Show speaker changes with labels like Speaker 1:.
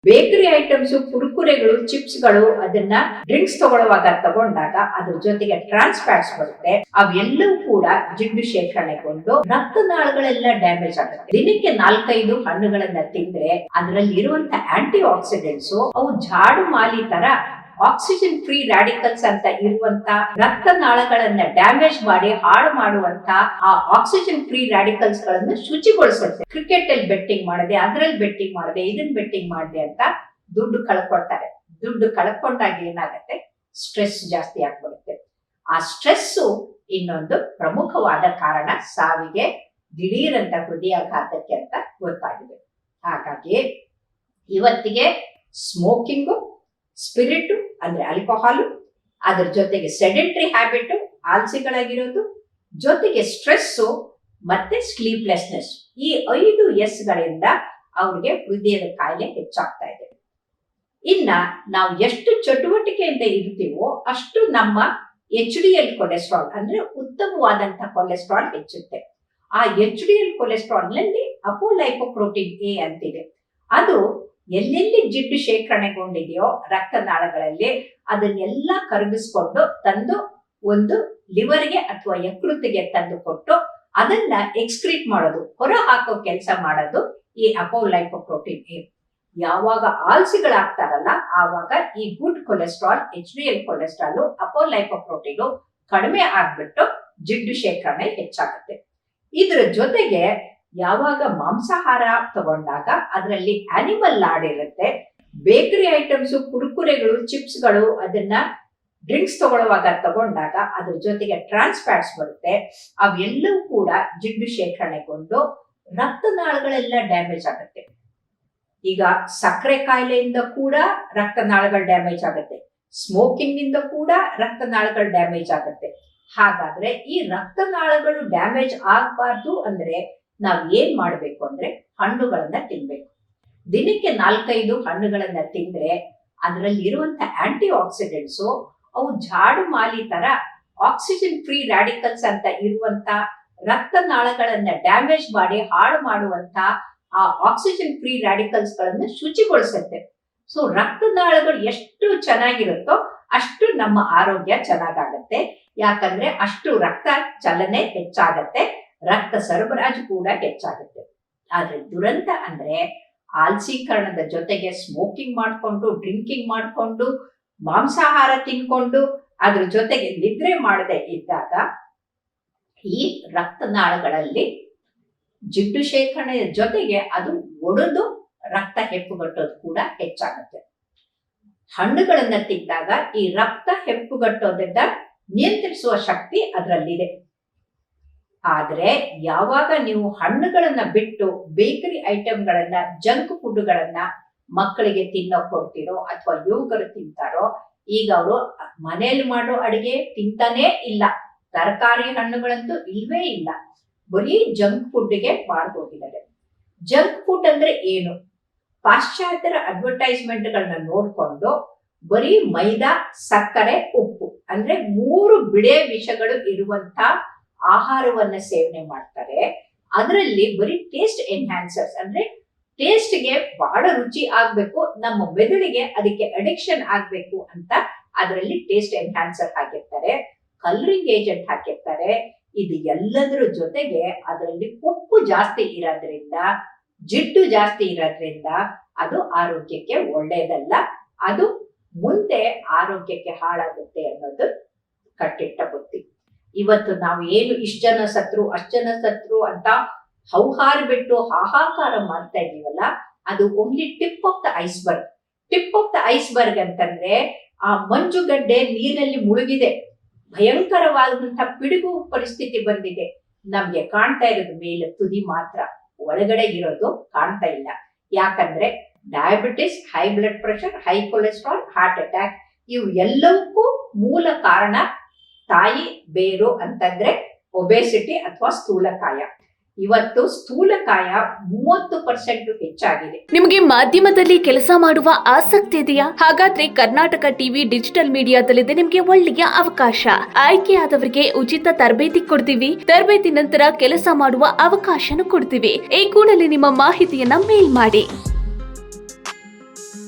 Speaker 1: Bakery items, ಕುರುಕುರೆಗಳು, ಚಿಪ್ಸ್ಗಳು, ಅದನ್ನ drinks ತಗೊಂಡಾಗ ಅದ್ರ ಜೊತೆಗೆ ಟ್ರಾನ್ಸ್ ಫ್ಯಾಟ್ಸ್ ಬರುತ್ತೆ. ಅವೆಲ್ಲವೂ ಕೂಡ ಜಿಡ್ಡು ಶೇಖರಣೆಗೊಂಡು ರಕ್ತನಾಳಗಳೆಲ್ಲ ಡ್ಯಾಮೇಜ್ ಆಗುತ್ತೆ. ದಿನಕ್ಕೆ 4-5 ಹಣ್ಣುಗಳನ್ನ ತಿಂದ್ರೆ ಅದರಲ್ಲಿ ಇರುವಂತ ಆಂಟಿ ಆಕ್ಸಿಡೆಂಟ್ಸ್ ಅವು ಜಾಡು ಮಾಲಿ ತರ ಆಕ್ಸಿಜನ್ ಫ್ರೀ ರಾಡಿಕಲ್ಸ್ ಅಂತ ಇರುವಂತ ರಕ್ತನಾಳಗಳನ್ನ ಡ್ಯಾಮೇಜ್ ಮಾಡಿ ಹಾಳು ಮಾಡುವಂತ ಆ ಆಕ್ಸಿಜನ್ ಫ್ರೀ ರಾಡಿಕಲ್ಸ್ ಗಳನ್ನು ಶುಚಿಗೊಳಿಸುತ್ತೆ. ಕ್ರಿಕೆಟ್ ಅಲ್ಲಿ ಬೆಟ್ಟಿಂಗ್ ಮಾಡದೆ, ಅದ್ರಲ್ಲಿ ಬೆಟ್ಟಿಂಗ್ ಮಾಡದೆ, ಇದನ್ನ ಬೆಟ್ಟಿಂಗ್ ಮಾಡದೆ ಅಂತ ದುಡ್ಡು ಕಳ್ಕೊಳ್ತಾರೆ. ದುಡ್ಡು ಕಳ್ಕೊಂಡಾಗ ಏನಾಗುತ್ತೆ, ಸ್ಟ್ರೆಸ್ ಜಾಸ್ತಿ ಆಗ್ಬಿಡುತ್ತೆ. ಆ ಸ್ಟ್ರೆಸ್ ಇನ್ನೊಂದು ಪ್ರಮುಖವಾದ ಕಾರಣ ಸಾವಿಗೆ, ದಿಢೀರಂತ ಹೃದಯಾಘಾತಕ್ಕೆ ಅಂತ ಗೊತ್ತಾಗಿದೆ. ಹಾಗಾಗಿ ಇವತ್ತಿಗೆ ಸ್ಮೋಕಿಂಗು, ಸ್ಪಿರಿಟ್ ಅಂದ್ರೆ ಆಲ್ಕೋಹಾಲು, ಅದ್ರ ಜೊತೆಗೆ ಸೆಡೆಂಟರಿ ಹ್ಯಾಬಿಟ್, ಆಲ್ಸಿಗಳಾಗಿರೋದು, ಜೊತೆಗೆ ಸ್ಟ್ರೆಸ್ಸು ಮತ್ತೆ ಸ್ಲೀಪ್ಲೆಸ್ನೆಸ್, ಈ 5 ಎಸ್ ಗಳಿಂದ ಅವ್ರಿಗೆ ಹೃದಯದ ಕಾಯಿಲೆ ಹೆಚ್ಚಾಗ್ತಾ ಇದೆ. ಇನ್ನ ನಾವು ಎಷ್ಟು ಚಟುವಟಿಕೆಯಿಂದ ಇರ್ತೀವೋ ಅಷ್ಟು ನಮ್ಮ HDL ಕೊಲೆಸ್ಟ್ರಾಲ್ ಅಂದ್ರೆ ಉತ್ತಮವಾದಂತಹ ಕೊಲೆಸ್ಟ್ರಾಲ್ ಹೆಚ್ಚುತ್ತೆ. ಆ HDL ಕೊಲೆಸ್ಟ್ರಾಲ್ ನಲ್ಲಿ ಅಪೋಲೈಪೋಪ್ರೋಟೀನ್ ಎ ಅಂತಿದೆ. ಅದು ಎಲ್ಲೆಲ್ಲಿ ಜಿಡ್ಡು ಶೇಖರಣೆಗೊಂಡಿದೆಯೋ ರಕ್ತನಾಳಗಳಲ್ಲಿ ಅದನ್ನೆಲ್ಲ ಕರಗಿಸ್ಕೊಂಡು ತಂದು ಒಂದು ಲಿವರ್ಗೆ ಅಥವಾ ಯಕೃತಿಗೆ ತಂದು ಕೊಟ್ಟು ಅದನ್ನ ಎಕ್ಸ್ಕ್ರೀಟ್ ಮಾಡೋದು, ಹೊರ ಹಾಕೋ ಕೆಲಸ ಮಾಡೋದು ಈ ಅಪೋಲೈಪೋಪ್ರೋಟೀನ್ ಎ. ಯಾವಾಗ ಆಲ್ಸಿಗಳಾಗ್ತಾರಲ್ಲ ಆವಾಗ ಈ ಗುಡ್ ಕೊಲೆಸ್ಟ್ರಾಲ್, HDL ಕೊಲೆಸ್ಟ್ರಾಲ್, ಅಪೋಲೈಪೋಪ್ರೋಟೀನ್ ಕಡಿಮೆ ಆಗ್ಬಿಟ್ಟು ಜಿಡ್ಡು ಶೇಖರಣೆ ಹೆಚ್ಚಾಗುತ್ತೆ. ಇದ್ರ ಜೊತೆಗೆ ಯಾವಾಗ ಮಾಂಸಾಹಾರ ತಗೊಂಡಾಗ ಅದರಲ್ಲಿ ಆನಿಮಲ್ ಲಾಡ್ ಇರುತ್ತೆ, ಬೇಕರಿ ಐಟಮ್ಸ್, ಕುರುಕುರೆಗಳು, ಚಿಪ್ಸ್ಗಳು, ಅದನ್ನ ಡ್ರಿಂಕ್ಸ್ ತಗೊಂಡಾಗ ಅದ್ರ ಜೊತೆಗೆ ಟ್ರಾನ್ಸ್ ಫ್ಯಾಟ್ಸ್ ಬರುತ್ತೆ. ಅವೆಲ್ಲವೂ ಕೂಡ ಜಿಡ್ಡು ಶೇಖರಣೆಗೊಂಡು ರಕ್ತನಾಳಗಳೆಲ್ಲ ಡ್ಯಾಮೇಜ್ ಆಗುತ್ತೆ. ಈಗ ಸಕ್ಕರೆ ಕಾಯಿಲೆಯಿಂದ ಕೂಡ ರಕ್ತನಾಳಗಳು ಡ್ಯಾಮೇಜ್ ಆಗುತ್ತೆ, ಸ್ಮೋಕಿಂಗ್ ಇಂದ ಕೂಡ ರಕ್ತನಾಳಗಳು ಡ್ಯಾಮೇಜ್ ಆಗುತ್ತೆ. ಹಾಗಾದ್ರೆ ಈ ರಕ್ತನಾಳಗಳು ಡ್ಯಾಮೇಜ್ ಆಗಬಾರ್ದು ಅಂದ್ರೆ ನಾವ್ ಏನ್ ಮಾಡ್ಬೇಕು ಅಂದ್ರೆ ಹಣ್ಣುಗಳನ್ನ ತಿನ್ಬೇಕು. ದಿನಕ್ಕೆ 4-5 ಹಣ್ಣುಗಳನ್ನ ತಿಂದ್ರೆ ಅದರಲ್ಲಿ ಇರುವಂತ ಆಂಟಿ ಆಕ್ಸಿಡೆಂಟ್ಸ್ ಅವು ಜಾಡು ಮಾಲಿ ತರ ಆಕ್ಸಿಜನ್ ಫ್ರೀ ರಾಡಿಕಲ್ಸ್ ಅಂತ ಇರುವಂತ ರಕ್ತನಾಳಗಳನ್ನ ಡ್ಯಾಮೇಜ್ ಮಾಡಿ ಹಾಳು ಮಾಡುವಂತ ಆ ಆಕ್ಸಿಜನ್ ಫ್ರೀ ರಾಡಿಕಲ್ಸ್ ಗಳನ್ನ ಶುಚಿಗೊಳಿಸುತ್ತೆ. ಸೊ ರಕ್ತನಾಳಗಳು ಎಷ್ಟು ಚೆನ್ನಾಗಿರುತ್ತೋ ಅಷ್ಟು ನಮ್ಮ ಆರೋಗ್ಯ ಚೆನ್ನಾಗಾಗತ್ತೆ. ಯಾಕಂದ್ರೆ ಅಷ್ಟು ರಕ್ತ ಚಲನೆ ಹೆಚ್ಚಾಗತ್ತೆ, ರಕ್ತ ಸರಬರಾಜು ಕೂಡ ಹೆಚ್ಚಾಗುತ್ತೆ. ಆದ್ರೆ ದುರಂತ ಅಂದ್ರೆ ಆಲ್ಸೀಕರಣದ ಜೊತೆಗೆ ಸ್ಮೋಕಿಂಗ್ ಮಾಡ್ಕೊಂಡು, ಡ್ರಿಂಕಿಂಗ್ ಮಾಡ್ಕೊಂಡು, ಮಾಂಸಾಹಾರ ತಿನ್ಕೊಂಡು, ಅದ್ರ ಜೊತೆಗೆ ನಿದ್ರೆ ಮಾಡದೆ ಇದ್ದಾಗ ಈ ರಕ್ತನಾಳಗಳಲ್ಲಿ ಜಿಡ್ಡು ಶೇಖರಣೆಯ ಜೊತೆಗೆ ಅದು ಒಡೆದು ರಕ್ತ ಹೆಪ್ಪುಗಟ್ಟೋದು ಕೂಡ ಹೆಚ್ಚಾಗುತ್ತೆ. ಹಣ್ಣುಗಳನ್ನ ತಿಂದಾಗ ಈ ರಕ್ತ ಹೆಪ್ಪುಗಟ್ಟೋದನ್ನ ನಿಯಂತ್ರಿಸುವ ಶಕ್ತಿ ಅದರಲ್ಲಿದೆ. ಆದ್ರೆ ಯಾವಾಗ ನೀವು ಹಣ್ಣುಗಳನ್ನ ಬಿಟ್ಟು ಬೇಕರಿ ಐಟಮ್ಗಳನ್ನ, ಜಂಕ್ ಫುಡ್ಗಳನ್ನ ಮಕ್ಕಳಿಗೆ ತಿನ್ನೋಕ್ ಕೊಡ್ತೀರೋ ಅಥವಾ ಯುವಕರು ತಿಂತಾರೋ, ಈಗ ಅವರು ಮನೆಯಲ್ಲಿ ಮಾಡೋ ಅಡಿಗೆ ತಿಂತಾನೇ ಇಲ್ಲ, ತರಕಾರಿ ಹಣ್ಣುಗಳಂತೂ ಇಲ್ವೇ ಇಲ್ಲ, ಬರೀ ಜಂಕ್ ಫುಡ್ಗೆ ಮಾರ್ಗೋಗಿದ್ದಾರೆ. ಜಂಕ್ ಫುಡ್ ಅಂದ್ರೆ ಏನು? ಪಾಶ್ಚಾತ್ಯರ ಅಡ್ವರ್ಟೈಸ್ಮೆಂಟ್ಗಳನ್ನ ನೋಡ್ಕೊಂಡು ಬರೀ ಮೈದಾ, ಸಕ್ಕರೆ, ಉಪ್ಪು ಅಂದ್ರೆ 3 ಬಿಳೆ ವಿಷಗಳು ಇರುವಂತ ಆಹಾರವನ್ನ ಸೇವನೆ ಮಾಡ್ತಾರೆ. ಅದರಲ್ಲಿ ಬರೀ ಟೇಸ್ಟ್ ಎನ್ಹಾನ್ಸರ್ಸ್ ಅಂದ್ರೆ ಟೇಸ್ಟ್ಗೆ ಬಹಳ ರುಚಿ ಆಗ್ಬೇಕು, ನಮ್ಮ ಮೆದುಳಿಗೆ ಅದಕ್ಕೆ ಅಡಿಕ್ಷನ್ ಆಗ್ಬೇಕು ಅಂತ ಅದರಲ್ಲಿ ಟೇಸ್ಟ್ ಎನ್ಹಾನ್ಸರ್ ಹಾಕಿರ್ತಾರೆ, ಕಲರಿಂಗ್ ಏಜೆಂಟ್ ಹಾಕಿರ್ತಾರೆ. ಇದು ಎಲ್ಲದರ ಜೊತೆಗೆ ಅದರಲ್ಲಿ ಉಪ್ಪು ಜಾಸ್ತಿ ಇರೋದ್ರಿಂದ, ಜಿಡ್ಡು ಜಾಸ್ತಿ ಇರೋದ್ರಿಂದ ಅದು ಆರೋಗ್ಯಕ್ಕೆ ಒಳ್ಳೆಯದಲ್ಲ. ಅದು ಮುಂದೆ ಆರೋಗ್ಯಕ್ಕೆ ಹಾಳಾಗುತ್ತೆ ಅನ್ನೋದು ಕಟ್ಟಿಟ್ಟ ಬುತ್ತಿ. ಇವತ್ತು ನಾವು ಏನು ಇಷ್ಟ ಜನ ಸತ್ರು, ಅಷ್ಟು ಜನ ಸತ್ರು ಅಂತ ಹೌಹಾರ್ಬಿಟ್ಟು ಹಾಹಾಕಾರ ಮಾಡ್ತಾ ಇದೀವಲ್ಲ, ಅದು only tip of the iceberg. Tip of the iceberg ಅಂತಂದ್ರೆ ಆ ಮಂಜುಗಡ್ಡೆ ನೀರಲ್ಲಿ ಮುಳುಗಿದೆ, ಭಯಂಕರವಾದಂತಹ ಪಿಡುಗು ಪರಿಸ್ಥಿತಿ ಬಂದಿದೆ. ನಮ್ಗೆ ಕಾಣ್ತಾ ಇರೋದು ಮೇಲೆ ತುದಿ ಮಾತ್ರ, ಒಳಗಡೆ ಇರೋದು ಕಾಣ್ತಾ ಇಲ್ಲ. ಯಾಕಂದ್ರೆ diabetes, high blood pressure, high cholesterol, heart attack ಇವು ಎಲ್ಲವಕ್ಕೂ ಮೂಲ ಕಾರಣ ತಾಯಿ ಬೇರು ಅಂತಂದ್ರೆ ಒಬೆಸಿಟಿ ಅಥವಾ ಸ್ಥೂಲಕಾಯ. ಇವತ್ತು ಸ್ಥೂಲಕಾಯ 30% ಹೆಚ್ಚಾಗಿದೆ.
Speaker 2: ನಿಮಗೆ ಮಾಧ್ಯಮದಲ್ಲಿ ಕೆಲಸ ಮಾಡುವ ಆಸಕ್ತಿ ಇದೆಯಾ? ಹಾಗಾದ್ರೆ ಕರ್ನಾಟಕ ಟಿವಿ ಡಿಜಿಟಲ್ ಮೀಡಿಯಾದಲ್ಲಿದೆ ನಿಮಗೆ ಒಳ್ಳೆಯ ಅವಕಾಶ. ಆಯ್ಕೆಯಾದವರಿಗೆ ಉಚಿತ ತರಬೇತಿ ಕೊಡ್ತೀವಿ. ತರಬೇತಿ ನಂತರ ಕೆಲಸ ಮಾಡುವ ಅವಕಾಶನೂ ಕೊಡ್ತೀವಿ. ಈ ಕೂಡಲೇ ನಿಮ್ಮ ಮಾಹಿತಿಯನ್ನ ಮೇಲ್ ಮಾಡಿ.